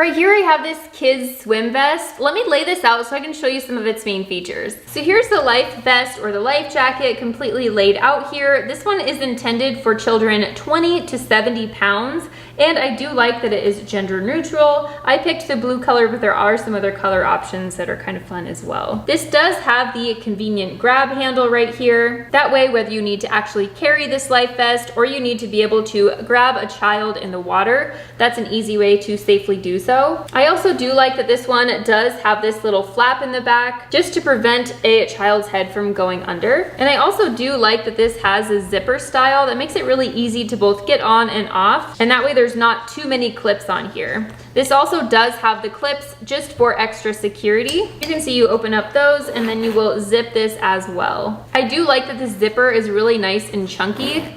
Right here I have this kids swim vest. Let me lay this out so I can show you some of its main features. So here's the life vest or the life jacket completely laid out here. This one is intended for children 20 to 70 pounds. And I do like that it is gender neutral. I picked the blue color, but there are some other color options that are kind of fun as well. This does have the convenient grab handle right here. That way, whether you need to actually carry this life vest or you need to be able to grab a child in the water, that's an easy way to safely do so. I also do like that this one does have this little flap in the back just to prevent a child's head from going under. And I also do like that this has a zipper style that makes it really easy to both get on and off. And that way there's not too many clips on here. This also does have the clips just for extra security. You can see you open up those and then you will zip this as well. I do like that this zipper is really nice and chunky.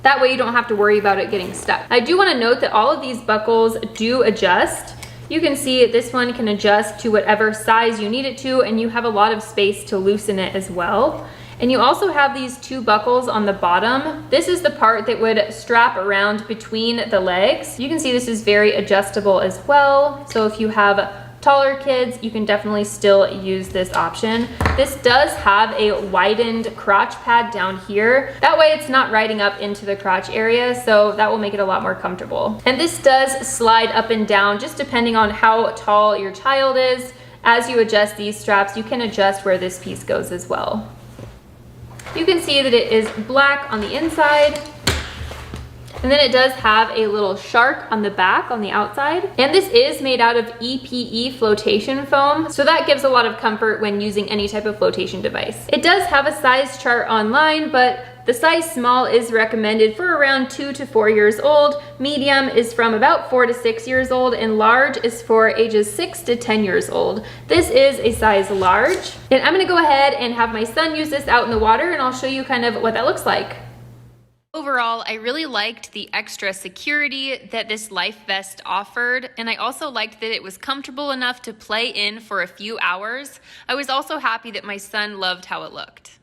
That way you don't have to worry about it getting stuck. I do want to note that all of these buckles do adjust. You can see this one can adjust to whatever size you need it to, and you have a lot of space to loosen it as well. And you also have these two buckles on the bottom. This is the part that would strap around between the legs. You can see this is very adjustable as well. So if you have taller kids, you can definitely still use this option. This does have a widened crotch pad down here. That way it's not riding up into the crotch area, so that will make it a lot more comfortable. And this does slide up and down just depending on how tall your child is. As you adjust these straps, you can adjust where this piece goes as well. You can see that it is black on the inside. And then it does have a little shark on the back on the outside. And this is made out of EPE flotation foam, so that gives a lot of comfort when using any type of flotation device. It does have a size chart online, but the size small is recommended for around 2 to 4 years old. Medium is from about 4 to 6 years old, and large is for ages 6 to 10 years old. This is a size large. And I'm gonna go ahead and have my son use this out in the water, and I'll show you kind of what that looks like. Overall, I really liked the extra security that this life vest offered, and I also liked that it was comfortable enough to play in for a few hours. I was also happy that my son loved how it looked.